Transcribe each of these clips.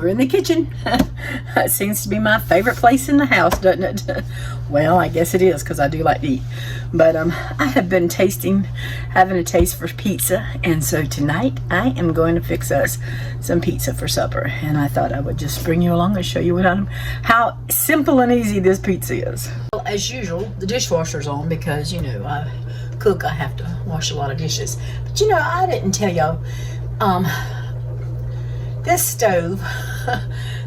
longer in the kitchen. It seems to be my favorite place in the house, doesn't it? Well, I guess it is, because I do like to eat. But I have been having a taste for pizza, and so tonight I am going to fix us some pizza for supper. And I thought I would just bring you along and show you how simple and easy this pizza is. Well, as usual, the dishwasher's on because, you know, I cook, I have to wash a lot of dishes. But you know, I didn't tell y'all, this stove,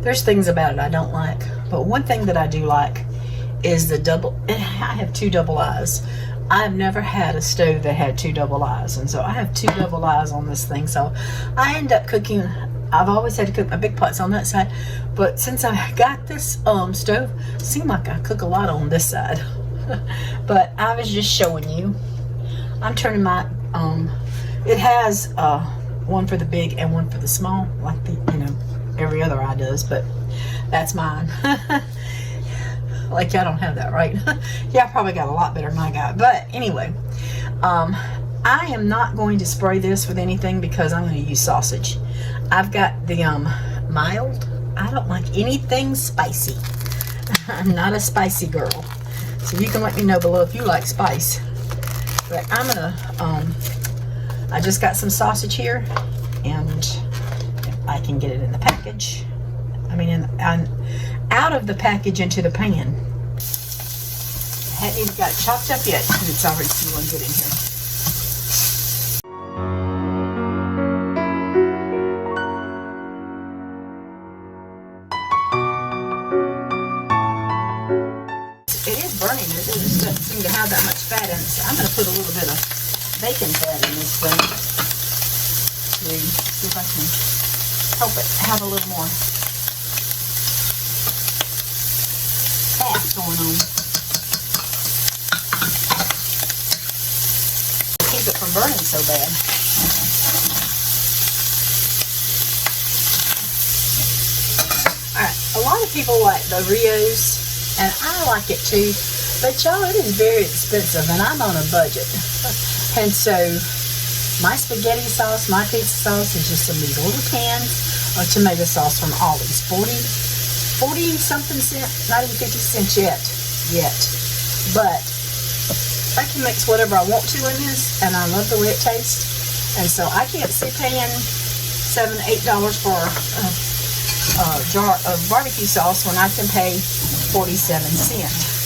there's things about it I don't like, but one thing that I do like is the double. I have two double eyes. I've never had a stove that had two double eyes, and so I have two double eyes on this thing. So I end up cooking. I've always had to cook my big pots on that side, but since I got this stove, it seemed like I cook a lot on this side. But I was just showing you. I'm turning my it has one for the big and one for the small, like the, you know, every other eye does, but that's mine. Like, y'all don't have that, right? Y'all probably got a lot better than I got. But anyway, I am not going to spray this with anything because I'm going to use sausage. I've got the mild. I don't like anything spicy. I'm not a spicy girl. So you can let me know below if you like spice. But I'm gonna, I just got some sausage here, and if I can get it in the package. I mean, out of the package into the pan. I hadn't even got it chopped up yet, and it's already feeling good in here. It is burning. It just doesn't seem to have that much fat in it. So I'm going to put a little bit of bacon fat in this thing. See if I can help it have a little more fat going on. Keep it from burning so bad. Alright, a lot of people like the Rios, and I like it too, but y'all, it is very expensive, and I'm on a budget. And so my spaghetti sauce, my pizza sauce is just in these little cans of tomato sauce from Aldi's. 40 something cents, not even 50 cents yet. But I can mix whatever I want to in this, and I love the way it tastes. And so I can't see paying $7, $8 for a jar of barbecue sauce when I can pay 47 cents.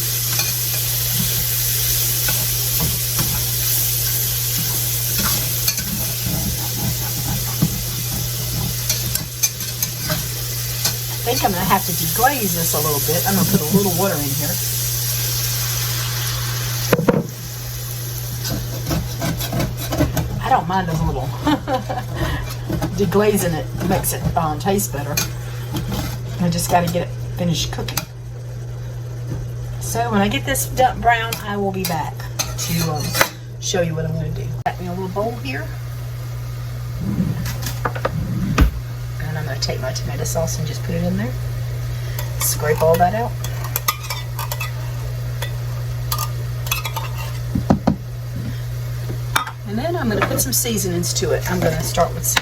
I think I'm going to have to deglaze this a little bit. I'm going to put a little water in here. I don't mind a little. Deglazing it makes it taste better. I just got to get it finished cooking. So when I get this done brown, I will be back to show you what I'm going to do. Got me a little bowl here. And I'm going to take my tomato sauce and just put it in there. Scrape all that out. And then I'm going to put some seasonings to it. I'm going to start with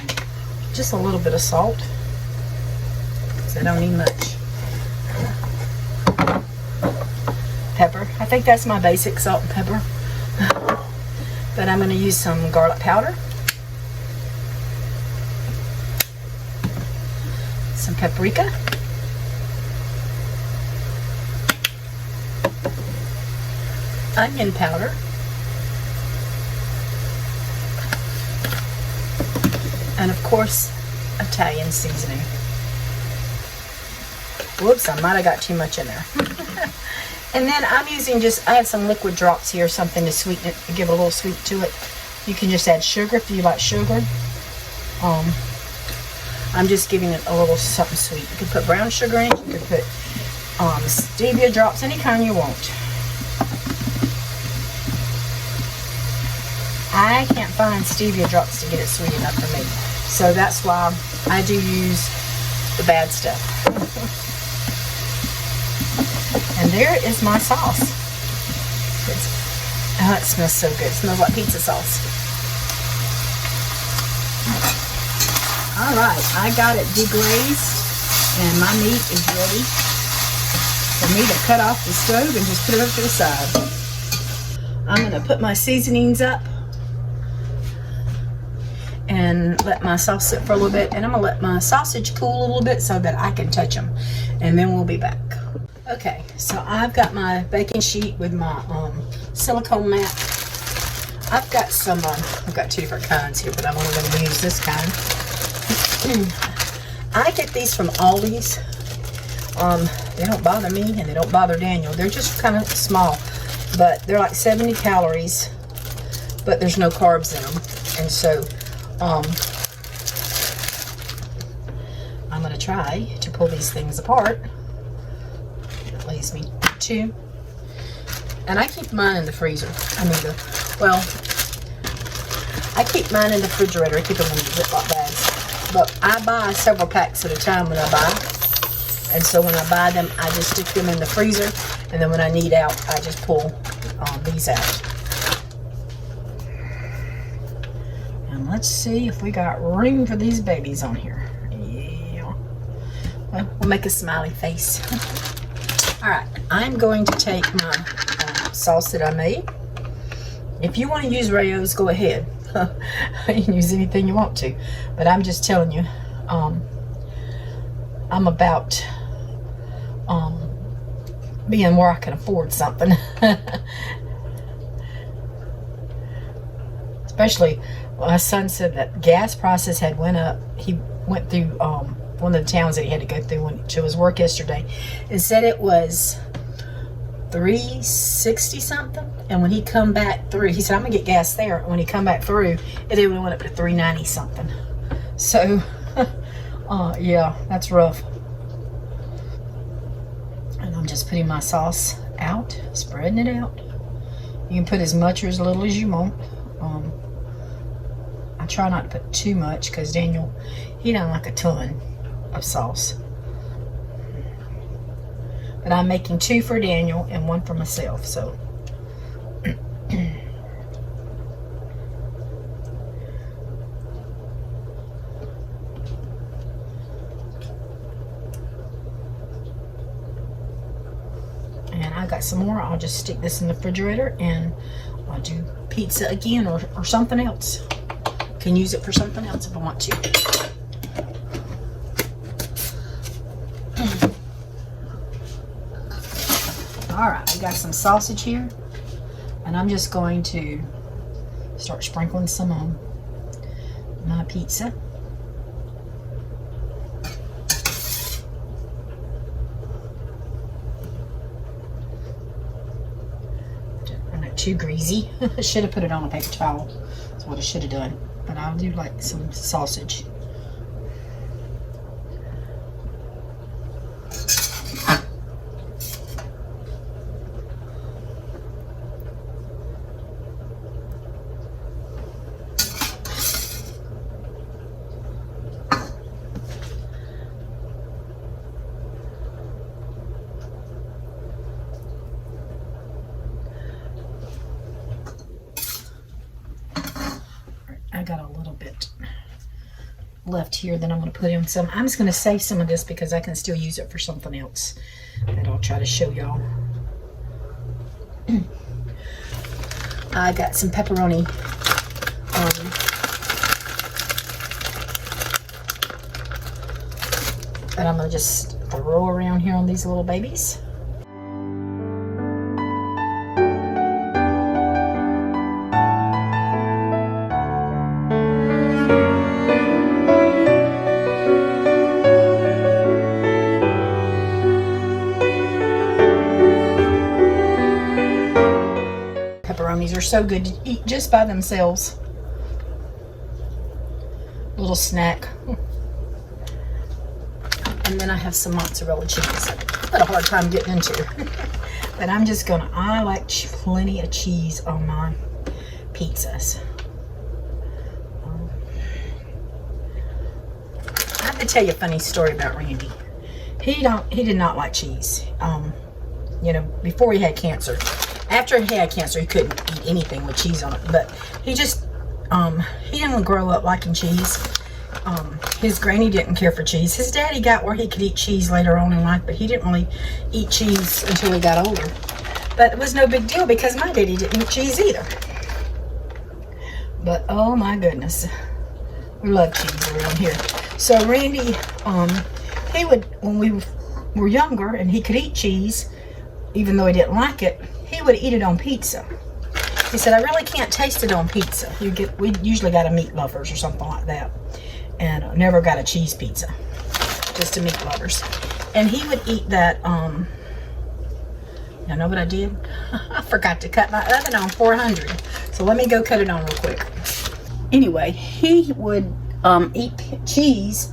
just a little bit of salt, because I don't need much. Pepper. I think that's my basic salt and pepper. But I'm going to use some garlic powder. Some paprika. Onion powder. And of course, Italian seasoning. Whoops, I might have got too much in there. And then I'm using I have some liquid drops here, something to sweeten it, to give a little sweet to it. You can just add sugar if you like sugar. I'm just giving it a little something sweet. You can put brown sugar in it, you can put stevia drops, any kind you want. I can't find stevia drops to get it sweet enough for me. So that's why I do use the bad stuff. And there is my sauce. Oh, it smells so good. It smells like pizza sauce. Alright, I got it deglazed. And my meat is ready for me to cut off the stove and just put it up to the side. I'm going to put my seasonings up and let my sauce sit for a little bit. And I'm going to let my sausage cool a little bit so that I can touch them. And then we'll be back. Okay, so I've got my baking sheet with my silicone mat. I've got some, I've got two different kinds here, but I'm only going to use this kind. I get these from Aldi's. They don't bother me and they don't bother Daniel. They're just kind of small, but they're like 70 calories, but there's no carbs in them. And so, I'm going to try to pull these things apart. That leaves me two. And I keep mine in the freezer. I keep mine in the refrigerator. I keep them in Ziploc bags. But I buy several packs at a time when I buy. And so when I buy them, I just stick them in the freezer. And then when I need out, I just pull these out. And let's see if we got room for these babies on here. Yeah. Well, we'll make a smiley face. Alright, I'm going to take my sauce that I made. If you want to use Rayo's, go ahead. You can use anything you want to. But I'm just telling you, I'm about being where I can afford something. Especially, my son said that gas prices had went up. He went through one of the towns that he had to go through to his work yesterday, and said it was $3.60 something. And when he come back through, he said, I'm gonna get gas there. And when he come back through, it even went up to $3.90 something. So, yeah, that's rough. And I'm just putting my sauce out, spreading it out. You can put as much or as little as you want. I try not to put too much because Daniel, he doesn't like a ton of sauce. But I'm making 2 for Daniel and 1 for myself, so. And I got some more. I'll just stick this in the refrigerator and I'll do pizza again or something else. Can use it for something else if I want to. Alright, we got some sausage here, and I'm just going to start sprinkling some on my pizza. I'm not too greasy. I should have put it on a paper towel. That's what I should have done. But I'll do like some sausage. I got a little bit left here that I'm going to put in some. I'm just going to save some of this because I can still use it for something else that I'll try to show y'all. I got some pepperoni that I'm going to just throw around here on these little babies. Pepperonis are so good to eat just by themselves. Little snack. And then I have some mozzarella cheese. I had a hard time getting into. But I'm just gonna, I like plenty of cheese on my pizzas. I have to tell you a funny story about Randy. He did not like cheese. You know, before he had cancer. After he had cancer, he couldn't eat anything with cheese on it. But he just, he didn't grow up liking cheese. his granny didn't care for cheese. His daddy got where he could eat cheese later on in life, but he didn't really eat cheese until he got older. But it was no big deal because my daddy didn't eat cheese either. But oh my goodness, we love cheese around here. So Randy, he would, when we were younger and he could eat cheese, even though he didn't like it, he would eat it on pizza. He said, I really can't taste it on pizza. We usually got a meat lovers or something like that. And never got a cheese pizza, just a meat lovers. And he would eat that, you know what I did? I forgot to cut my oven on 400. So let me go cut it on real quick. Anyway, he would eat cheese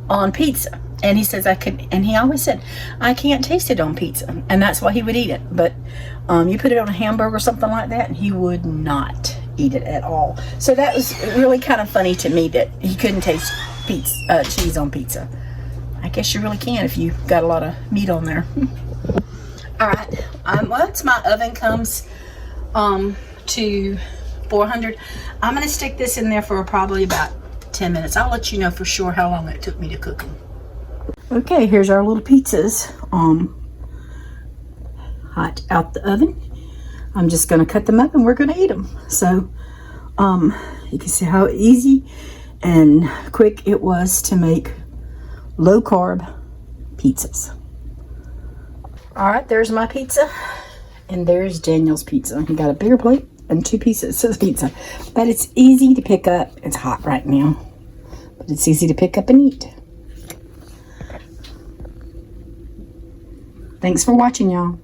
on pizza. And he says, and he always said, I can't taste it on pizza. And that's why he would eat it. But you put it on a hamburger or something like that, and he would not eat it at all. So that was really kind of funny to me that he couldn't taste cheese on pizza. I guess you really can if you got a lot of meat on there. All right. Once my oven comes to 400, I'm going to stick this in there for probably about 10 minutes. I'll let you know for sure how long it took me to cook them. Okay, here's our little pizzas hot out the oven. I'm just going to cut them up and we're going to eat them. So you can see how easy and quick it was to make low carb pizzas. All right, there's my pizza, and there's Daniel's pizza. He got a bigger plate and 2 pieces of pizza, but it's easy to pick up. It's hot right now, but it's easy to pick up and eat. Thanks for watching, y'all.